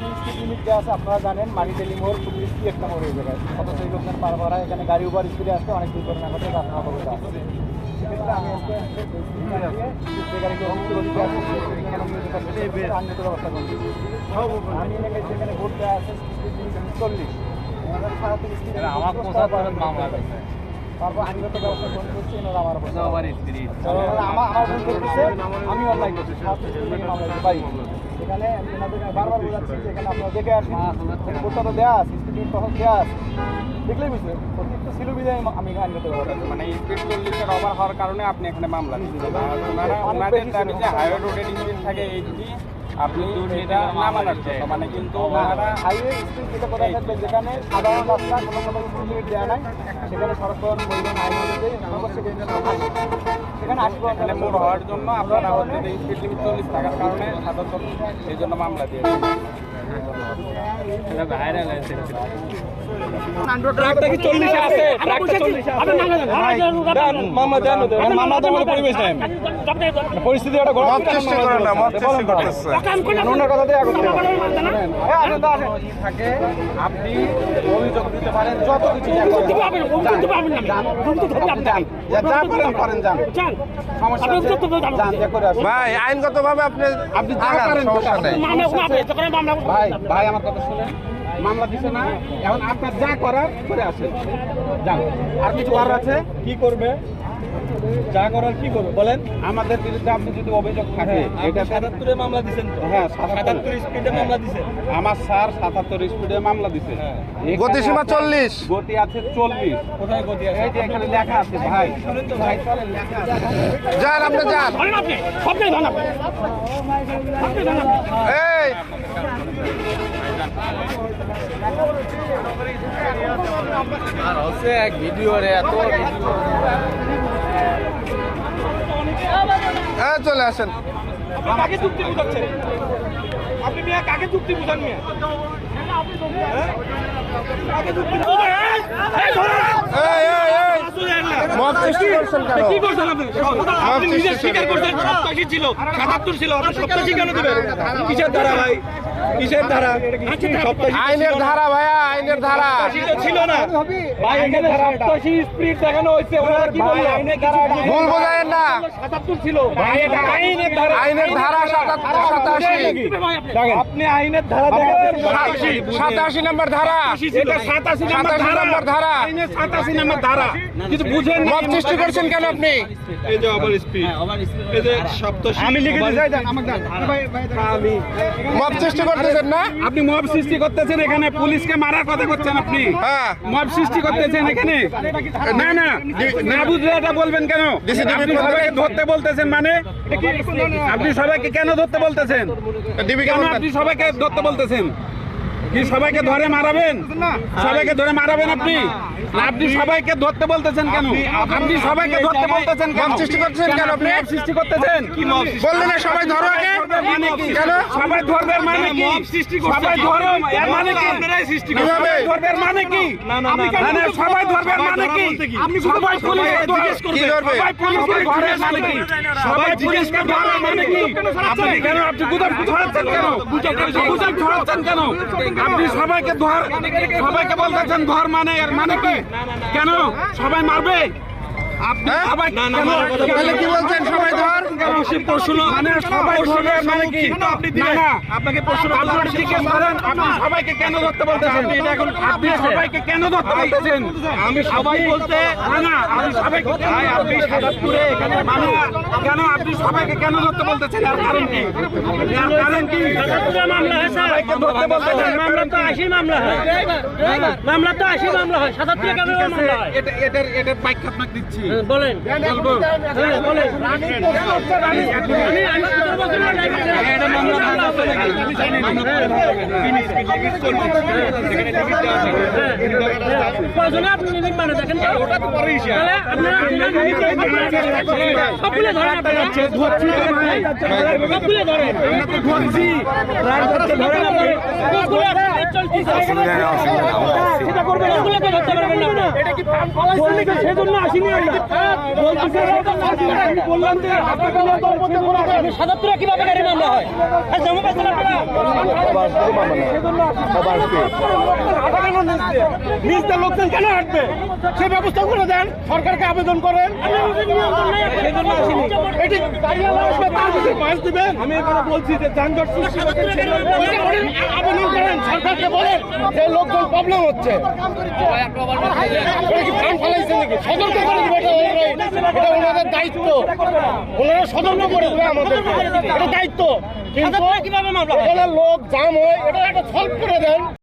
এখানে speed limit দেওয়া আছে, আপনারা জানেন মারিটেলি মোড় খুব রিস্কি একটা মোড় হয়ে যাবে। অথচ এই লোকজন পারবার এখানে গাড়ি ওভার স্পিডে আসতে অনেক দুর্ঘটনা ঘটে, আপনারা খবর আছে। সেক্ষেত্রে আমি আজকে যে গাড়িকে অবস্থা আইনগত ব্যবস্থা করছি। আমি যেখানে ভোট দেওয়া আছে স্পিড লিমিট 40, তারপর আইনগত ব্যবস্থা গ্রহণ করছি। এনারা আমার আমার ভুল করতেছে, আমি অনলাইন করছি, পারি। এখানে বারবার বোঝাচ্ছি যে এখানে আপনারা দেখে আসেন, ভোটটা তো দেওয়া আছে, স্পিড লিমিট তখন দেওয়া আছে, দেখলেই বুঝবে অতিরিক্ত ছিল বিধায় আমি আইনগত ব্যবস্থা মানে স্পিড 40-এর ওভার হওয়ার কারণে আপনি এখানে মামলা দিচ্ছেন। ওনাদের দাবি যে হাইওয়ে রোডের স্পিড থাকে 80, আপনি এটা না মানার জন্য, মানে কিন্তু হাইওয়ে স্পিড যেটা করে থাকবে যেখানে সাধারণ রাস্তা কোনো স্পিড লিমিট দেওয়া নাই, সেখানে সড়কপথ পরিবহন আইন অনুযায়ী সেখানে 80 এখানে মোড় হওয়ার জন্য আপনারা হচ্ছে স্পিড লিমিট 40 থাকার কারণে সাধারণ সেই জন্য মামলা দিয়েছেন। ভাইরাল হয়েছে ট্রাকটা কি 40 আছে, ট্রাকটা 40 আছে, মামলা দেন মামলা দেন পরিবেশ নাই পরিস্থিতি এটা গরম চেষ্টা করেন না মত চেষ্টা করতেছে ওনার কথা দিয়ে আগুন থাকে। আপনি অভিযোগ দিতে পারেন, যত কিছু ভাই আইনগতভাবে আপনি যা করেন সমস্যা নেই। ভাই আমার কথা শুনেন, মামলা দিছে না, এখন আপনার যা করার করে আসেন, যান। আর কিছু করার আছে? কি করবে? যা করার কি করবে বলেন? আমাদের বিরুদ্ধে আপনি যদি অভিযোগ থাকে, এটা 77-এ মামলা দিবেন তো? হ্যাঁ, 77 স্পিডে মামলা দিবেন। আমার স্যার 77 স্পিডে মামলা দিবেন। গতিসীমা 40, গতি আছে 40। কোথায় গতি আছে? এই যে এখানে লেখা আছে ভাই, শুনুন তো ভাই, চলেন লেখা আছে। যান আপনি যান, আপনি সবটাই জান, আপনি এই আর হচ্ছে এক ভিডিও রে, এত চলে আসেন। কাকে যুক্তি বুঝাচ্ছেন আপনি? মিয়া কাকে যুক্তি বুঝান মিয়া? কাকে যুক্তি মব সৃষ্টি করছেন কেন? কি করছেন আপনি? আপনি নিজে স্বীকার করছেন 87 ছিল, 77 ছিল, আপনি 87 কেন দিবেন? কিসের ধারা ভাই, কিসের ধারা? আইনের ধারা ভাইয়া, আইনের ধারা ছিল না ভাই, এখানে 87 স্পিড দেখানো হয়েছে, ওনারা কি বলে আইনের ধারা ভুল বোঝায়েন না। 77 ছিল ভাই, এটা আইনের ধারা, আইনের ধারা 87। আপনি আইনের ধারা দেখাবেন 87 নম্বর ধারা, এটা 87 নম্বর ধারা, আইনের 87 নম্বর ধারা। কিছু বুঝেন না? মব সৃষ্টি করছেন কেন আপনি? এই যে ওভার স্পিড, এই যে 87 আমি লিখে দিই, যাই আমাকে দেন ভাই, আমি মব সৃষ্টি করতেছেন না? আপনি মব সৃষ্টি করতেছেন, এখানে পুলিশকে মারার কথা করছেন আপনি। হ্যাঁ, মব সৃষ্টি করতেছেন এখানে। না না না, বুঝলে এটা বলবেন কেন? আপনি সবাইকে ধরতে বলতেছেন, মানে আপনি সবাইকে কেন ধরতে বলতেছেন? কেন আপনি সবাইকে ধরতে বলতেছেন? কি সবাইকে ধরে মারাবেন? সবাইকে ধরে মারাবেন আপনি? আপনি সবাইকে ধরতে বলতেছেন কেন? আপনি সবাইকে ধরতে বলতেছেন কেন? মব সৃষ্টি করতেছেন কেন আপনি? মব সৃষ্টি করতেছেন কি? মব বললেন না সবাই ধরো আগে, মানে কি? কেন সবাই ধরবে মানে কি? মব সৃষ্টি করতে সবাই ধরো এর মানে কি? আপনারাই সৃষ্টি করতে সবাই ধরবে মানে কি? না না না, সবাই ধরবে মানে কি? আপনি সবাই পুলিশকে জিজ্ঞেস করবেন, সবাই পুলিশকে ধরে মানে কি? সবাই পুলিশকে ধরে মানে কি? আপনি কেন আপনি গুজব ছড়াচ্ছেন কেন? গুজব ছড়াচ্ছেন কেন? আপনি সবাইকে ধর, সবাইকে বলতেছেন ধর, মানে এর মানে কি? কেন সবাই মারবে? আপনি সবাই তাহলে কি বলছেন সবাই ধর? প্রশ্ন মানে সবাই ধরবে মানে কি? না না, আপনাকে প্রশ্ন আপনি জিজ্ঞেস করেন, আপনি সবাইকে কেন ধরতে বলতেছেন? আপনি সবাইকে কেন ধরতে বলতেছেন? আমি সবাই বলতে না না, আমি সবাইকে আপনি ৭৭-এ এখানে মানে কেন আপনি সবাইকে কেন ধরতে বলতেছেন? এর কারণ কি? এর কারণ কি? ৭৭ মামলা হয়, সবাইকে ধরতে বলতেছেন। মামলা তো ৮০ মামলা হয়, মামলা তো ৮০ মামলা হয়, ৭৭ কেন মামলা হয়? এটার ব্যাখ্যা আপনাকে দিচ্ছি, বলেন। বলবো বলেন। সেটা করবেন না। এগুলো তো ধরতে পারবেন না আপনারা। এটা কি ফান ফলাইছেন নাকি? সেজন্য আসিনি আমরা। বলতেছেন আপনি বললেন যে হাসপাতালে তো মধ্যে কোনো আছে। ৭৭ কিভাবে গাড়ি মামলা হয়? আর জমা পাচ্ছেন আপনারা? সেজন্য নিজদের লোকজন কেন হাঁটবে? সে ব্যবস্থা করে দেন, সরকারকে আবেদন করেন। সেজন্য আসিনি। এটি গাড়িওয়ালা আসবে, তার কিছু মাস দিবেন। আমি এখানে বলছি যে যানজট সৃষ্টি হচ্ছে, আবেদন করেন, সরকারকে বলেন যে লোকজন প্রবলেম হচ্ছে। এটা কি ফান ফলাইছে নাকি? সতর্ক করে দেবে, এটা ওনাদের দায়িত্ব। ওনারা সতর্ক করে দেবে আমাদেরকে, এটা দায়িত্ব। কিন্তু লোক জাম হয়, এটা একটা সলভ করে দেন।